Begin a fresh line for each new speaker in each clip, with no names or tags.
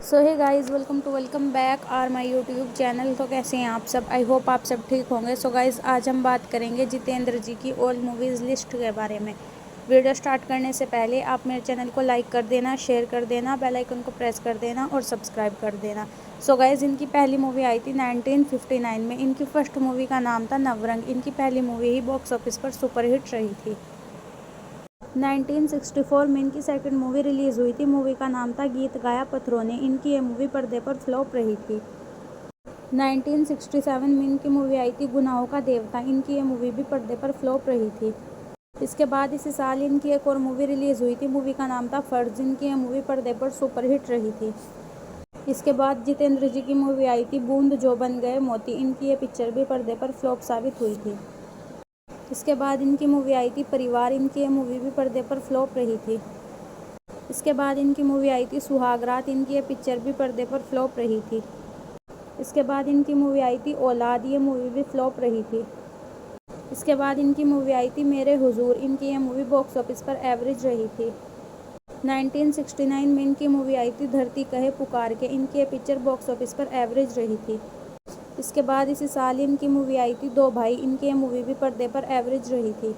So hey guys, welcome back our my YouTube channel. तो कैसे हैं आप सब? आई होप आप सब ठीक होंगे। सो गाइज़, आज हम बात करेंगे जितेंद्र जी की ओल्ड मूवीज़ लिस्ट के बारे में। वीडियो स्टार्ट करने से पहले आप मेरे चैनल को लाइक कर देना, शेयर कर देना, बेल आइकन को प्रेस कर देना और सब्सक्राइब कर देना। सो गाइज़, इनकी पहली मूवी आई थी 1959 में। इनकी फर्स्ट मूवी का नाम था नवरंग। इनकी पहली मूवी ही बॉक्स ऑफिस पर सुपरहिट रही थी। 1964 में इनकी सेकंड मूवी रिलीज़ हुई थी। मूवी का नाम था गीत गाया पत्थरों ने। इनकी ये मूवी पर्दे पर फ्लॉप रही थी। 1967 में इनकी मूवी आई थी गुनाहों का देवता। इनकी ये मूवी भी पर्दे पर फ्लॉप रही थी। इसके बाद इसी साल इनकी एक और मूवी रिलीज़ हुई थी। मूवी का नाम था फर्ज। इनकी ये मूवी पर्दे पर सुपरहिट रही थी। इसके बाद जितेंद्र जी की मूवी आई थी बूंद जो बन गए मोती। इनकी ये पिक्चर भी पर्दे पर फ्लॉप साबित हुई थी। इसके बाद इनकी मूवी आई थी परिवार। इनकी ये मूवी भी पर्दे पर फ्लॉप रही थी। इसके बाद इनकी मूवी आई थी सुहागरात। इनकी ये पिक्चर भी पर्दे पर फ्लॉप रही थी। इसके बाद इनकी मूवी आई थी औलाद। ये मूवी भी फ्लॉप रही थी। इसके बाद इनकी मूवी आई थी मेरे हुजूर। इनकी ये मूवी बॉक्स ऑफिस पर एवरेज रही थी। 1969 में इनकी मूवी आई थी धरती कहे पुकार के। इनकी ये पिक्चर बॉक्स ऑफिस पर एवरेज रही थी। इसके बाद इसी साल इनकी मूवी आई थी दो भाई। इनकी ये मूवी भी पर्दे पर एवरेज रही थी।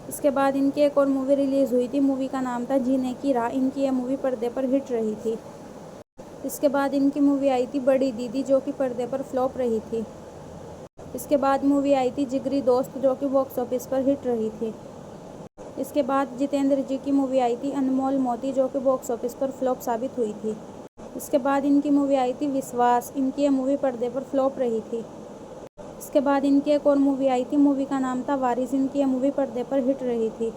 इसके बाद इनकी एक और मूवी रिलीज़ हुई थी। मूवी का नाम था जीने की राह। इनकी ये मूवी पर्दे पर हिट रही थी। इसके बाद इनकी मूवी आई थी बड़ी दीदी, जो कि पर्दे पर फ्लॉप रही थी। इसके बाद मूवी आई थी जिगरी दोस्त, जो कि बॉक्स ऑफिस पर हिट रही थी। इसके बाद जितेंद्र जी की मूवी आई थी अनमोल मोती, जो कि बॉक्स ऑफिस पर फ्लॉप साबित हुई थी। इसके बाद इनकी मूवी आई थी विश्वास। इनकी ये मूवी पर्दे पर फ्लॉप रही थी। इसके बाद इनकी एक और मूवी आई थी। मूवी का नाम था वारिस। इनकी ये मूवी पर्दे पर हिट रही थी।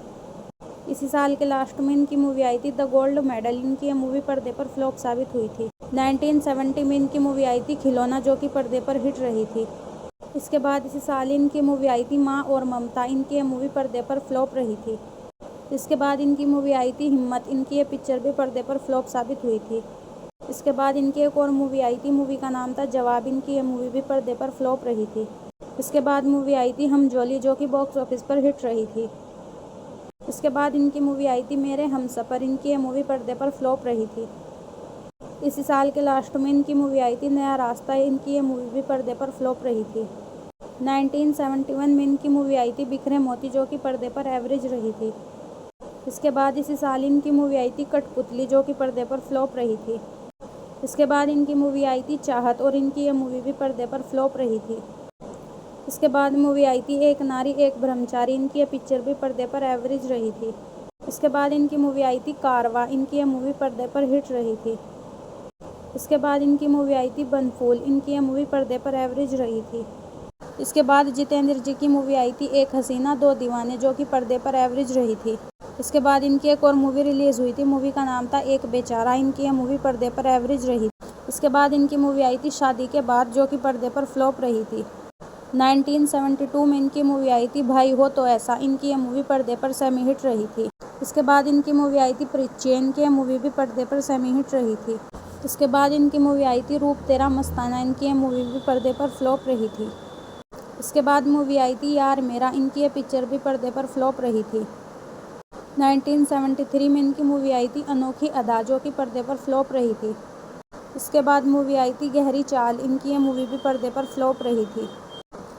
इसी साल के लास्ट में इनकी मूवी आई थी द गोल्ड मेडल। इनकी ये मूवी पर्दे पर फ्लॉप साबित हुई थी। 1970 में इनकी मूवी आई थी खिलौना, जो कि पर्दे पर हिट रही थी। इसके बाद इसी साल इनकी मूवी आई थी माँ और ममता। इनकी ये मूवी पर्दे पर फ्लॉप रही थी। इसके बाद इनकी मूवी आई थी हिम्मत। इनकी ये पिक्चर भी पर्दे पर फ्लॉप साबित हुई थी। इसके बाद इनकी एक और मूवी आई थी। मूवी का नाम था जवाब। इनकी ये मूवी भी पर्दे पर फ्लॉप रही थी। इसके बाद मूवी आई थी हम जोली, जो कि बॉक्स ऑफिस पर हिट रही थी। इसके बाद इनकी मूवी आई थी मेरे हमसफ़र। इनकी ये मूवी पर्दे पर फ्लॉप रही थी। इसी साल के लास्ट में इनकी मूवी आई थी नया रास्ता। इनकी ये मूवी भी पर्दे पर फ्लॉप रही थी। 1971 में इनकी मूवी आई थी बिखरे मोती, जो कि पर्दे पर एवरेज रही थी। इसके बाद इसी साल इनकी मूवी आई थी कठपुतली, जो कि पर्दे पर फ्लॉप रही थी। इसके बाद इनकी मूवी आई थी चाहत, और इनकी ये मूवी भी पर्दे पर फ्लॉप रही थी। इसके बाद मूवी आई थी एक नारी एक ब्रह्मचारी। इनकी ये पिक्चर भी पर्दे पर एवरेज रही थी। इसके बाद इनकी मूवी आई थी कारवा। इनकी ये मूवी पर्दे पर हिट रही थी। इसके बाद इनकी मूवी आई थी बनफूल। इनकी ये मूवी पर्दे पर एवरेज रही थी। इसके बाद जितेंद्र जी की मूवी आई थी एक हसीना दो दीवाने, जो कि पर्दे पर एवरेज रही थी। इसके बाद इनकी एक और मूवी रिलीज़ हुई थी। मूवी का नाम था एक बेचारा। इनकी ये मूवी पर्दे पर एवरेज रही। इसके बाद इनकी मूवी आई थी शादी के बाद, जो कि पर्दे पर फ्लॉप रही थी। 1972 में इनकी मूवी आई थी भाई हो तो ऐसा। इनकी ये मूवी पर्दे पर सेमी हिट रही थी। इसके बाद इनकी मूवी आई थी परिचय। इनकी ये मूवी भी पर्दे पर सेमी हिट रही थी। इसके बाद इनकी मूवी आई थी रूप तेरा मस्ताना। इनकी ये मूवी भी पर्दे पर फ्लॉप रही थी। इसके बाद मूवी आई थी यार मेरा। इनकी ये पिक्चर भी पर्दे पर फ्लॉप रही थी। 1973 में इनकी मूवी आई थी अनोखी अदा, जो कि पर्दे पर फ्लॉप रही थी। इसके बाद मूवी आई थी गहरी चाल। इनकी ये मूवी भी पर्दे पर फ्लॉप रही थी।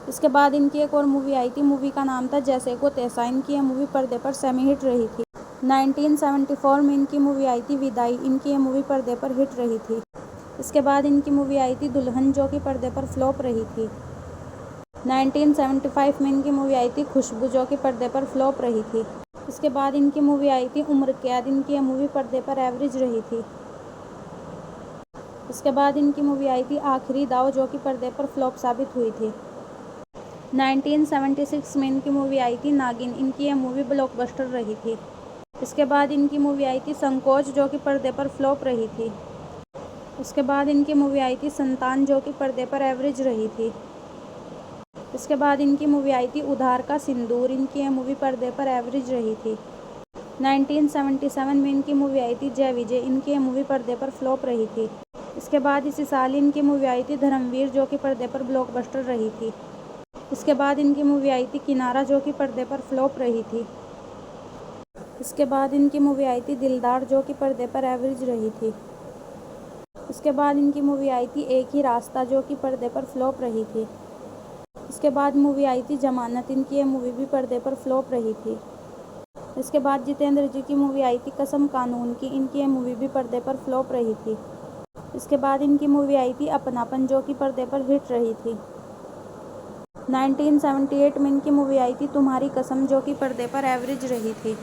इसके बाद इनकी एक और मूवी आई थी। मूवी का नाम था जैसे को तैसा। इनकी ये मूवी पर्दे पर सेमी हिट रही थी। 1974 में इनकी मूवी आई थी विदाई। इनकी ये मूवी पर्दे पर हिट रही थी। इसके बाद इनकी मूवी आई थी दुल्हन, जो कि पर्दे पर फ्लॉप रही थी। 1975 में इनकी मूवी आई थी खुशबू, जो कि पर्दे पर फ्लॉप रही थी। इसके बाद इनकी मूवी आई थी उम्र कैद। इनकी ये मूवी पर्दे पर एवरेज रही थी। इसके बाद इनकी मूवी आई थी आखिरी दाव, जो कि पर्दे पर फ्लॉप साबित हुई थी। 1976 में इनकी मूवी आई थी नागिन। इनकी ये मूवी ब्लॉकबस्टर रही थी। इसके बाद इनकी मूवी आई थी संकोच, जो कि पर्दे पर फ्लॉप रही थी। इसके बाद इनकी मूवी आई थी संतान, जो कि पर्दे पर एवरेज रही थी। इसके बाद इनकी मूवी आई थी उधार का सिंदूर। इनकी ये मूवी पर्दे पर एवरेज रही थी। 1977 में इनकी मूवी आई थी जय विजय। इनकी ये मूवी पर्दे पर फ्लॉप रही थी। इसके बाद इसी साल इनकी मूवी आई थी धर्मवीर, जो कि पर्दे पर ब्लॉकबस्टर रही थी। इसके बाद इनकी मूवी आई थी किनारा, जो कि पर्दे पर फ्लॉप रही थी। इसके बाद इनकी मूवी आई थी दिलदार, जो कि पर्दे पर एवरेज रही थी। इसके बाद इनकी मूवी आई थी एक ही रास्ता, जो कि पर्दे पर फ्लॉप रही थी। इसके बाद मूवी आई थी जमानत, इनकी ये मूवी भी पर्दे पर फ्लॉप रही थी। इसके बाद जितेंद्र जी की मूवी आई थी कसम कानून की, इनकी ये मूवी भी पर्दे पर फ्लॉप रही थी। इसके बाद इनकी मूवी आई थी अपनापन, जो कि पर्दे पर हिट रही थी। 1978 में इनकी मूवी आई थी तुम्हारी कसम, जो कि पर्दे पर एवरेज रही थी।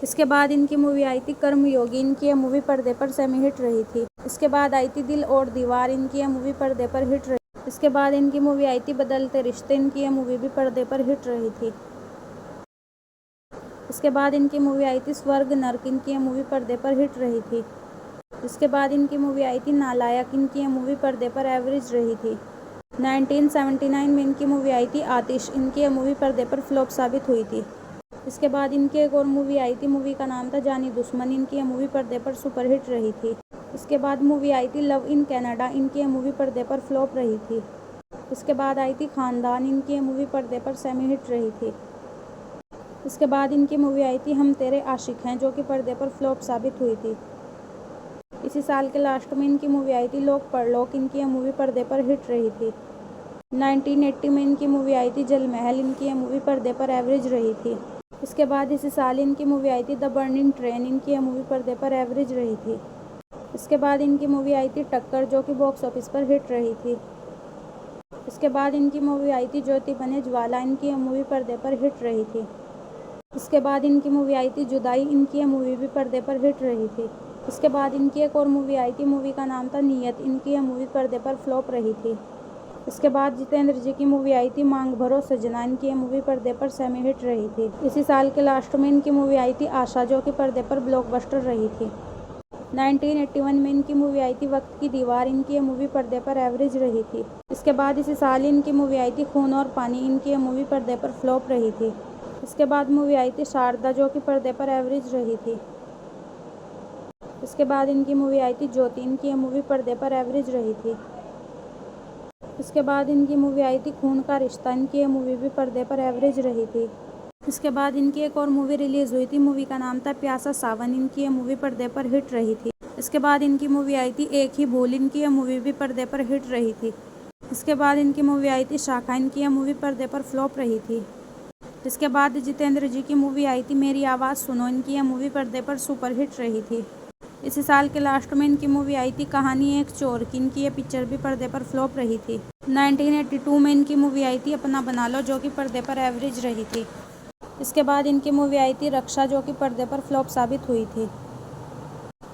इसके बाद इनकी मूवी आई थी कर्मयोगी, इनकी ये मूवी पर्दे पर सेमी हिट रही थी। इसके बाद आई थी दिल और दीवार, इनकी ये मूवी पर्दे पर हिट रही। इसके बाद इनकी मूवी आई थी बदलते रिश्ते, इनकी ये मूवी भी पर्दे पर हिट रही थी। इसके बाद इनकी मूवी आई थी स्वर्ग नर्क, इनकी ये मूवी पर्दे पर हिट रही थी। इसके बाद इनकी मूवी आई थी नालायक, इनकी ये मूवी पर्दे पर एवरेज रही थी। 1979 में इनकी मूवी आई थी आतिश, इनकी ये मूवी पर्दे पर फ्लॉप साबित हुई थी। इसके बाद इनकी एक और मूवी आई थी, मूवी का नाम था जानी दुश्मन, इनकी ये मूवी पर्दे पर सुपरहिट रही थी। इसके बाद मूवी आई थी लव इन कनाडा, इनकी ये मूवी पर्दे पर फ्लॉप रही थी। इसके बाद आई थी खानदान, इनकी ये मूवी पर्दे पर सेमी हिट रही थी। इसके बाद इनकी मूवी आई थी हम तेरे आशिक हैं, जो कि पर्दे पर फ्लॉप साबित हुई थी। इसी साल के लास्ट में इनकी मूवी आई थी लोक परलोक, इनकी ये मूवी पर्दे पर हिट रही थी। 1980 में इनकी मूवी आई थी जल महल, इनकी ये मूवी पर्दे पर एवरेज रही थी। इसके बाद इसी साल इनकी मूवी आई थी द बर्निंग ट्रेन, इनकी ये मूवी पर्दे पर एवरेज रही थी। इसके बाद इनकी मूवी आई थी टक्कर, जो कि बॉक्स ऑफिस पर हिट रही थी। इसके बाद इनकी मूवी आई थी ज्योति बने ज्वाला, इनकी ये मूवी पर्दे पर हिट रही थी। इसके बाद इनकी मूवी आई थी जुदाई, इनकी ये मूवी भी पर्दे पर हिट रही थी। इसके बाद इनकी एक और मूवी आई थी, मूवी का नाम था नियत, इनकी ये मूवी पर्दे पर फ्लॉप रही थी। इसके बाद जितेंद्र जी की मूवी आई थी मांग भरो सजना, इनकी ये मूवी पर्दे पर सेमी हिट रही थी। इसी साल के लास्ट में इनकी मूवी आई थी आशा, जो कि पर्दे पर ब्लॉकबस्टर रही थी। 1981 में इनकी मूवी आई थी वक्त की दीवार, इनकी ये मूवी पर्दे पर एवरेज रही थी। इसके बाद इसी साल इनकी मूवी आई थी खून और पानी, इनकी ये मूवी पर्दे पर फ्लॉप रही थी। इसके बाद मूवी आई थी शारदा, जो कि पर्दे पर एवरेज रही थी। इसके बाद इनकी मूवी आई थी ज्योति, इनकी ये मूवी पर्दे पर एवरेज रही थी। इसके बाद इनकी मूवी आई थी खून का रिश्ता, इनकी ये मूवी भी पर्दे पर एवरेज रही थी। इसके बाद इनकी एक और मूवी रिलीज़ हुई थी, मूवी का नाम था प्यासा सावन, इनकी ये मूवी पर्दे पर हिट रही थी। इसके बाद इनकी मूवी आई थी एक ही भूल, इनकी ये मूवी भी पर्दे पर हिट रही थी। इसके बाद इनकी मूवी आई थी शाखा, इनकी ये मूवी पर्दे पर फ्लॉप रही थी। इसके बाद जितेंद्र जी की मूवी आई थी मेरी आवाज़ सुनो, इनकी ये मूवी पर्दे पर सुपरहिट रही थी। इसी साल के लास्ट में इनकी मूवी आई थी कहानी एक चोर की, इनकी ये पिक्चर भी पर्दे पर फ्लॉप रही थी। 1982 में इनकी मूवी आई थी अपना बना लो, जो कि पर्दे पर एवरेज रही थी। इसके बाद इनकी मूवी आई थी रक्षा, जो कि पर्दे पर फ्लॉप साबित हुई थी।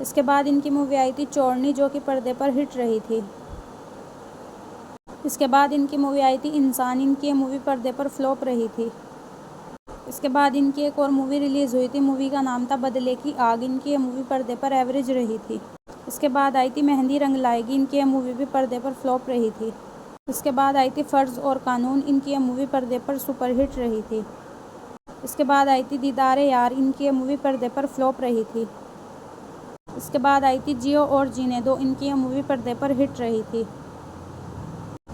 इसके बाद इनकी मूवी आई थी चोरनी, जो कि पर्दे पर हिट रही थी। इसके बाद इनकी मूवी आई थी इंसान, इनकी ये मूवी पर्दे पर फ्लॉप रही थी। इसके बाद इनकी एक और मूवी रिलीज़ हुई थी, मूवी का नाम था बदले की आग, इनकी ये मूवी पर्दे पर एवरेज रही थी। इसके बाद आई थी मेहंदी रंग लाएगी, इनकी ये मूवी भी पर्दे पर फ्लॉप रही थी। इसके बाद आई थी फ़र्ज़ और कानून, इनकी ये मूवी पर्दे पर सुपरहिट रही थी। इसके बाद आई थी दीदार यार, इनकी ये मूवी पर्दे पर फ्लॉप रही थी। इसके बाद आई थी जियो और जीने दो, इनकी ये मूवी पर्दे पर हिट रही थी।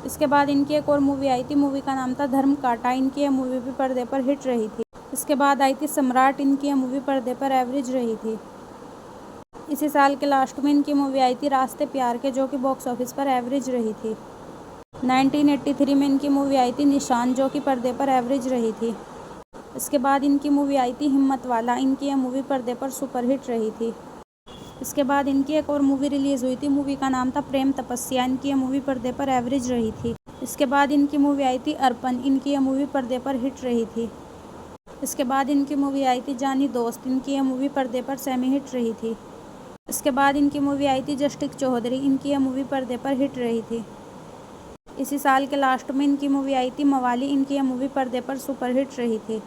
इसके बाद इनकी एक और मूवी आई थी, मूवी का नाम था धर्म काटा, इनकी ये मूवी भी पर्दे पर हिट रही थी। इसके बाद आई थी सम्राट, इनकी ये मूवी पर्दे पर एवरेज रही थी। इसी साल के लास्ट में इनकी मूवी आई थी रास्ते प्यार के, जो कि बॉक्स ऑफिस पर एवरेज रही थी। 1983 में इनकी मूवी आई थी निशान, जो कि पर्दे पर एवरेज रही थी। इसके बाद इनकी मूवी आई थी हिम्मत वाला, इनकी ये मूवी पर्दे पर सुपरहिट रही थी। इसके बाद इनकी एक और मूवी रिलीज़ हुई थी, मूवी का नाम था प्रेम तपस्या, इनकी ये मूवी पर्दे पर एवरेज रही थी। इसके बाद इनकी मूवी आई थी अर्पण, इनकी ये मूवी पर्दे पर हिट रही थी। इसके बाद इनकी मूवी आई थी जानी दोस्त, इनकी ये मूवी पर्दे पर सेमी हिट रही थी। इसके बाद इनकी मूवी आई थी जस्टिस चौधरी, इनकी ये मूवी पर्दे पर हिट रही थी। इसी साल के लास्ट में इनकी मूवी आई थी मवाली, इनकी ये मूवी पर्दे पर सुपरहिट रही थी।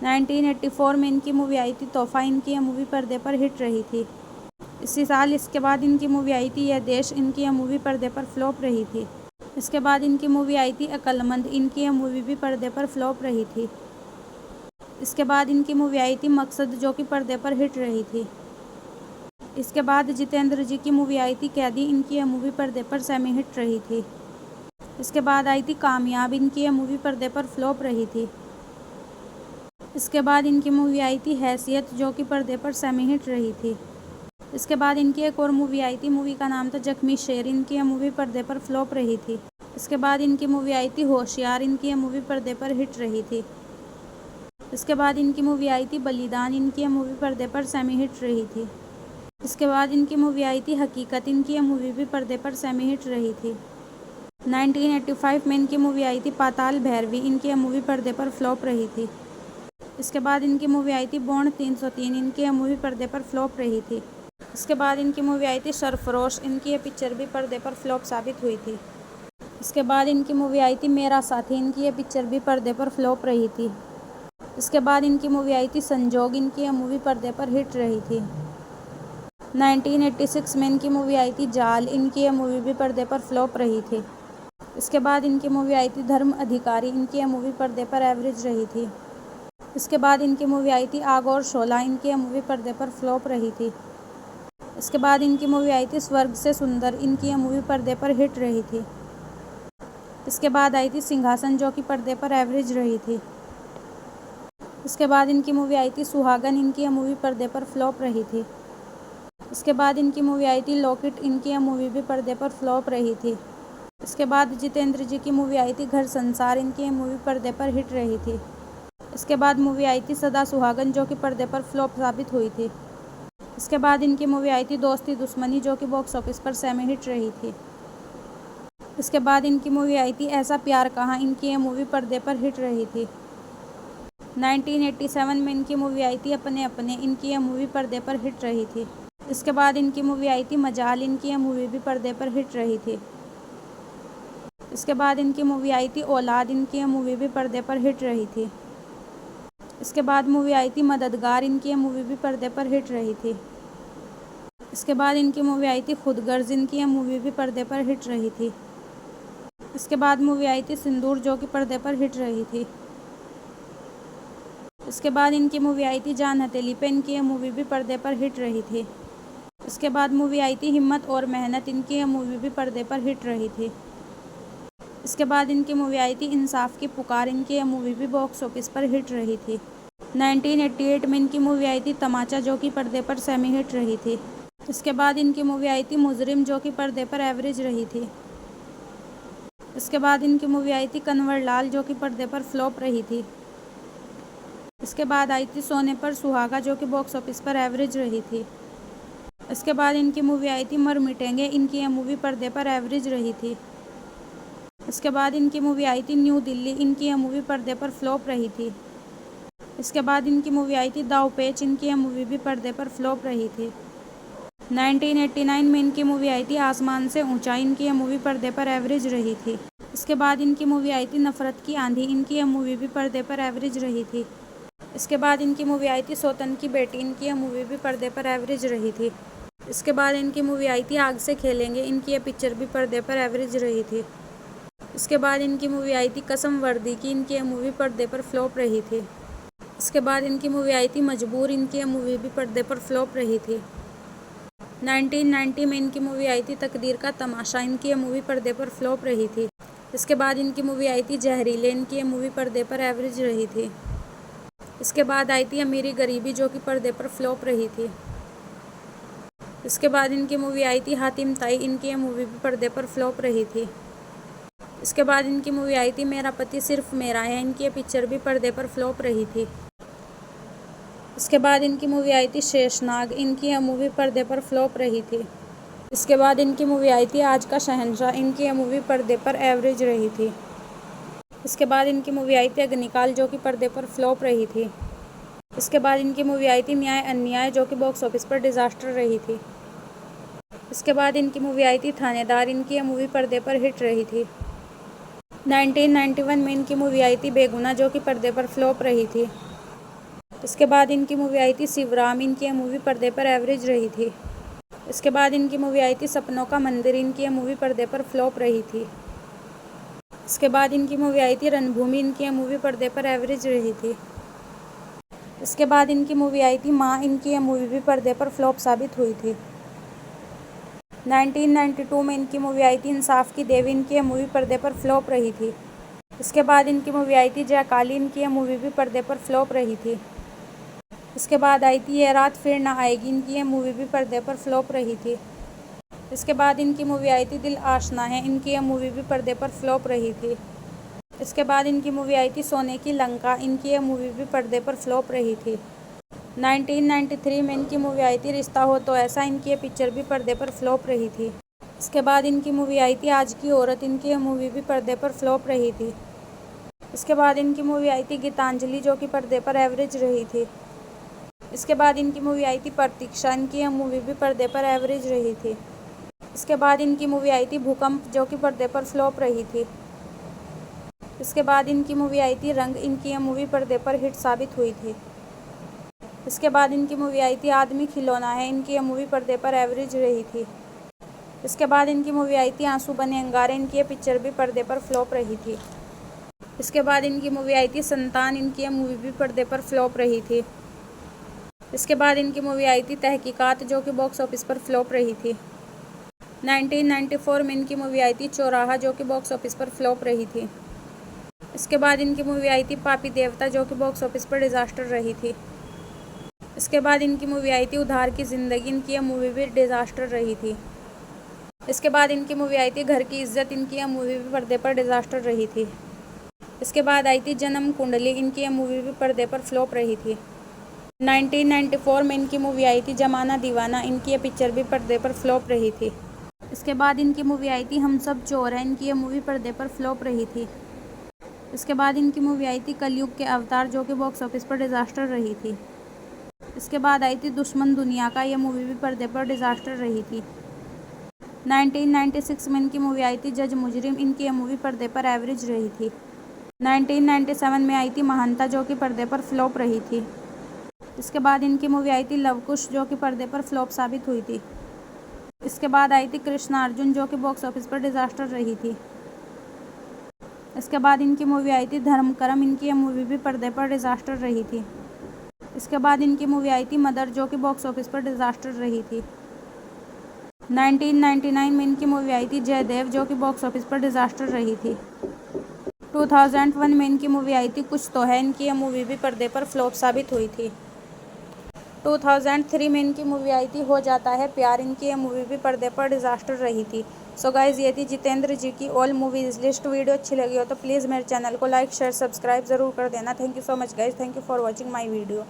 1984 में इनकी मूवी आई थी तोहफा, इनकी ये मूवी पर्दे पर हिट रही थी। इसी साल इसके बाद इनकी मूवी आई थी यह देश, इनकी ये मूवी पर्दे पर फ्लॉप रही थी। इसके बाद इनकी मूवी आई थी अक्लमंद, इनकी ये मूवी भी पर्दे पर फ्लॉप रही थी। इसके बाद इनकी मूवी आई थी मकसद, जो कि पर्दे पर हिट रही थी। इसके बाद जितेंद्र जी की मूवी आई थी कैदी, इनकी ये मूवी पर्दे पर सेमी हिट रही थी। इसके बाद आई थी कामयाब, इनकी ये मूवी पर्दे पर फ्लॉप रही थी। इसके बाद इनकी मूवी आई थी हैसियत, जो कि पर्दे पर सेमी हिट रही थी। इसके बाद इनकी एक और मूवी आई थी, मूवी का नाम था जख्मी शेर। इनकी यह मूवी पर्दे पर फ्लॉप रही थी। इसके बाद इनकी मूवी आई थी होशियार। इनकी यह मूवी पर्दे पर हिट रही थी। इसके बाद इनकी मूवी आई थी बलिदान। इनकी यह मूवी पर्दे पर सेमी हिट रही थी। इसके बाद इनकी मूवी आई थी हकीकत। इनकी यह मूवी भी पर्दे पर सेमी हिट रही थी। 1985 में इनकी मूवी आई थी पाताल भैरवी। इनकी यह मूवी पर्दे पर फ्लॉप रही थी। इसके बाद इनकी मूवी आई थी बॉन्ड 303। इनकी यह मूवी पर्दे पर फ्लॉप रही थी। इसके बाद इनकी मूवी आई थी सरफरोश। इनकी यह पिक्चर भी पर्दे पर फ्लॉप साबित हुई थी। इसके बाद इनकी मूवी आई थी मेरा साथी। इनकी यह पिक्चर भी पर्दे पर फ्लॉप रही थी। इसके बाद इनकी मूवी आई थी संजोग। इनकी यह मूवी पर्दे पर हिट रही थी। 1986 में इनकी मूवी आई थी जाल। इनकी यह मूवी भी पर्दे पर फ्लॉप रही थी। इसके बाद इनकी मूवी आई थी धर्म अधिकारी। इनकी यह मूवी पर्दे पर एवरेज रही थी। इसके बाद इनकी मूवी आई थी आग और शोला। इनकी यह मूवी पर्दे पर फ्लॉप रही थी। इसके बाद इनकी मूवी आई थी स्वर्ग से सुंदर। इनकी यह मूवी पर्दे पर हिट रही थी। इसके बाद आई थी सिंहासन, जो कि पर्दे पर एवरेज रही थी। इसके बाद इनकी मूवी आई थी सुहागन। इनकी यह मूवी पर्दे पर फ्लॉप रही थी। इसके बाद इनकी मूवी आई थी लॉकेट। इनकी यह मूवी भी पर्दे पर फ्लॉप रही थी। इसके बाद जितेंद्र जी की मूवी आई थी घर संसार। इनकी यह मूवी पर्दे पर हिट रही थी। इसके बाद मूवी आई थी सदा सुहागन, जो कि पर्दे पर फ्लॉप साबित हुई थी। इसके बाद इनकी मूवी आई थी दोस्ती दुश्मनी, जो कि बॉक्स ऑफिस पर सेमी हिट रही थी। इसके बाद इनकी मूवी आई थी ऐसा प्यार कहाँ। इनकी यह मूवी पर्दे पर हिट रही थी। 1987 में इनकी मूवी आई थी अपने अपने। इनकी यह मूवी पर्दे पर हिट रही थी। इसके बाद इनकी मूवी आई थी मजाल। इनकी यह मूवी भी पर्दे पर हिट रही थी। इसके बाद इनकी मूवी आई थी औलाद। इनकी यह मूवी भी पर्दे पर हिट रही थी। इसके बाद मूवी आई थी मददगार। इनकी यह मूवी भी पर्दे पर हिट रही थी। इसके बाद इनकी मूवी आई थी खुदगर्ज। इनकी यह मूवी भी पर्दे पर हिट रही थी। इसके बाद मूवी आई थी सिंदूर, जो कि पर्दे पर हिट रही थी। इसके बाद इनकी मूवी आई थी जान हथेली पे। इनकी यह मूवी भी पर्दे पर हिट रही थी। इसके बाद मूवी आई थी हिम्मत और मेहनत। इनकी यह मूवी भी पर्दे पर हिट रही थी। इसके बाद इनकी मूवी आई थी इंसाफ की पुकार। इनकी यह मूवी भी बॉक्स ऑफिस पर हिट रही थी। 1988 में इनकी मूवी आई थी तमाचा, जो कि पर्दे पर सेमी हिट रही थी। इसके बाद इनकी मूवी आई थी मुजरिम, जो कि पर्दे पर एवरेज रही थी। इसके बाद इनकी मूवी आई थी कन्वर लाल, जो कि पर्दे पर फ्लॉप रही थी। इसके बाद आई थी सोने पर सुहागा, जो कि बॉक्स ऑफिस पर एवरेज रही थी। इसके बाद इनकी मूवी आई थी मर मिटेंगे। इनकी यह मूवी पर्दे पर एवरेज रही थी। इसके बाद इनकी मूवी आई थी न्यू दिल्ली। इनकी यह मूवी पर्दे पर फ्लॉप रही थी। इसके बाद इनकी मूवी आई थी दाव पेच। इनकी यह मूवी भी पर्दे पर फ्लॉप रही थी। 1989 में इनकी मूवी आई थी आसमान से ऊंचाई। इनकी यह मूवी पर्दे पर एवरेज रही थी। इसके बाद इनकी मूवी आई थी नफरत की आंधी। इनकी यह मूवी भी पर्दे पर एवरेज रही थी। इसके बाद इनकी मूवी आई थी सौतन की बेटी। इनकी यह मूवी भी पर्दे पर एवरेज रही थी। इसके बाद इनकी मूवी आई थी आग से खेलेंगे। इनकी यह पिक्चर भी पर्दे पर एवरेज रही थी। इसके बाद इनकी मूवी आई थी कसम वर्दी की। इनकी यह मूवी पर्दे पर फ्लॉप रही थी। इसके बाद इनकी मूवी आई थी मजबूर। इनकी यह मूवी भी पर्दे पर फ्लॉप रही थी। 1990 में इनकी मूवी आई थी तकदीर का तमाशा। इनकी यह मूवी पर्दे पर फ्लॉप रही थी। इसके बाद इनकी मूवी आई थी जहरीले। इनकी यह मूवी पर्दे पर एवरेज रही थी। इसके बाद आई थी अमीरी गरीबी, जो कि पर्दे पर फ्लॉप रही थी। इसके बाद इनकी मूवी आई थी हातिम ताई। इनकी यह मूवी भी पर्दे पर फ्लॉप रही थी। इसके बाद इनकी मूवी आई थी मेरा पति सिर्फ मेरा है। इनकी यह पिक्चर भी पर्दे पर फ्लॉप रही थी। इसके बाद इनकी मूवी आई थी शेषनाग। इनकी यह मूवी पर्दे पर फ्लॉप रही थी। इसके बाद इनकी मूवी आई थी आज का शहंशाह। इनकी यह मूवी पर्दे पर एवरेज रही थी। इसके बाद इनकी मूवी आई थी अग्निकाल, जो कि पर्दे पर फ्लॉप रही थी। इसके बाद इनकी मूवी आई थी न्याय अन्याय, जो कि बॉक्स ऑफिस पर डिजास्टर रही थी। इसके बाद इनकी मूवी आई थी थानेदार। इनकी यह मूवी पर्दे पर हिट रही थी। 1991 में इनकी मूवी आई थी बेगुना, जो कि पर्दे पर फ्लॉप रही थी। इसके बाद इनकी मूवी आई थी शिवराम। इनकी यह मूवी पर्दे पर एवरेज रही थी। इसके बाद इनकी मूवी आई थी सपनों का मंदिर। इनकी यह मूवी पर्दे पर फ्लॉप रही थी। इसके बाद इनकी मूवी आई थी रणभूमि। इनकी यह मूवी पर्दे पर एवरेज रही थी। इसके बाद इनकी मूवी आई थी माँ। इनकी यह मूवी भी पर्दे पर फ्लॉप साबित हुई थी। 1992 में इनकी मूवी आई थी इंसाफ की देवी। इनकी यह मूवी पर्दे पर फ्लॉप रही थी। इसके बाद इनकी मूवी आई थी जय काली। इनकी यह मूवी भी पर्दे पर फ्लॉप रही थी। इसके बाद आई थी ये रात फिर ना आएगी, इनकी ये मूवी भी पर्दे पर फ्लॉप रही थी। इसके बाद इनकी मूवी आई थी दिल आशना है, इनकी ये मूवी भी पर्दे पर फ्लॉप रही थी। इसके बाद इनकी मूवी आई थी सोने की लंका, इनकी ये मूवी भी पर्दे पर फ्लॉप रही थी। 1993 में इनकी मूवी आई थी रिश्ता हो तो ऐसा, इनकी ये पिक्चर भी पर्दे पर फ्लॉप रही थी। इसके बाद इनकी मूवी आई थी आज की औरत, इनकी ये मूवी भी पर्दे पर फ्लॉप रही थी। इसके बाद इनकी मूवी आई थी गीतांजलि, जो कि पर्दे पर एवरेज रही थी। इसके बाद इनकी मूवी आई थी प्रतीक्षा, इनकी यह मूवी भी पर्दे पर एवरेज रही थी। इसके बाद इनकी मूवी आई थी भूकंप, जो कि पर्दे पर फ्लॉप रही थी। इसके बाद इनकी मूवी आई थी रंग, इनकी यह मूवी पर्दे पर हिट साबित हुई थी। इसके बाद इनकी मूवी आई थी आदमी खिलौना है, इनकी यह मूवी पर्दे पर एवरेज रही थी। इसके बाद इनकी मूवी आई थी आंसू बने अंगारे, इनकी यह पिक्चर भी पर्दे पर फ्लॉप रही थी। इसके बाद इनकी मूवी आई थी संतान, इनकी यह मूवी भी पर्दे पर फ्लॉप रही थी। इसके बाद इनकी मूवी आई थी तहकीकात, जो कि बॉक्स ऑफिस पर फ्लॉप रही थी। 1994 में इनकी मूवी आई थी चौराहा, जो कि बॉक्स ऑफिस पर फ्लॉप रही थी। इसके बाद इनकी मूवी आई थी पापी देवता, जो कि बॉक्स ऑफिस पर डिजास्टर रही थी। इसके बाद इनकी मूवी आई थी उधार की ज़िंदगी, इनकी यह मूवी भी डिजास्टर रही थी। इसके बाद इनकी मूवी आई थी घर की इज्जत, इनकी यह मूवी भी पर्दे पर डिजास्टर रही थी। इसके बाद आई थी जन्म कुंडली, इनकी यह मूवी भी पर्दे पर फ्लॉप रही थी। 1994 में इनकी मूवी आई थी जमाना दीवाना, इनकी यह पिक्चर भी पर्दे पर फ्लॉप रही थी। इसके बाद इनकी मूवी आई थी हम सब चोर हैं, इनकी यह मूवी पर्दे पर फ्लॉप रही थी। इसके बाद इनकी मूवी आई थी कलयुग के अवतार, जो कि बॉक्स ऑफिस पर डिजास्टर रही थी। इसके बाद आई थी दुश्मन दुनिया का, यह मूवी भी पर्दे पर डिजास्टर रही थी। 1996 में इनकी मूवी आई थी जज मुजरिम, इनकी यह मूवी पर्दे पर एवरेज रही थी। 1997 में आई थी महानता, जो कि पर्दे पर फ्लॉप रही थी। इसके बाद इनकी मूवी आई थी लवकुश, जो कि पर्दे पर फ्लॉप साबित हुई थी। इसके बाद आई थी कृष्ण अर्जुन, जो कि बॉक्स ऑफिस पर डिजास्टर रही थी। इसके बाद इनकी मूवी आई थी धर्म करम, इनकी यह मूवी भी पर्दे पर डिजास्टर रही थी। इसके बाद इनकी मूवी आई थी मदर, जो कि बॉक्स ऑफिस पर डिजास्टर रही थी। 1999 में इनकी मूवी आई थी जयदेव, जो कि बॉक्स ऑफिस पर डिजास्टर रही थी। 2001 में इनकी मूवी आई थी कुछ तो है, इनकी यह मूवी भी पर्दे पर फ्लॉप साबित हुई थी। 2003 में इनकी मूवी आई थी हो जाता है प्यार, इनकी यह मूवी भी पर्दे पर डिजास्टर रही थी। सो गाइज ये थी जितेंद्र जी की ऑल मूवीज लिस्ट। वीडियो अच्छी लगी हो तो प्लीज़ मेरे चैनल को लाइक शेयर सब्सक्राइब ज़रूर कर देना। Thank you so much guys, thank you for watching my video.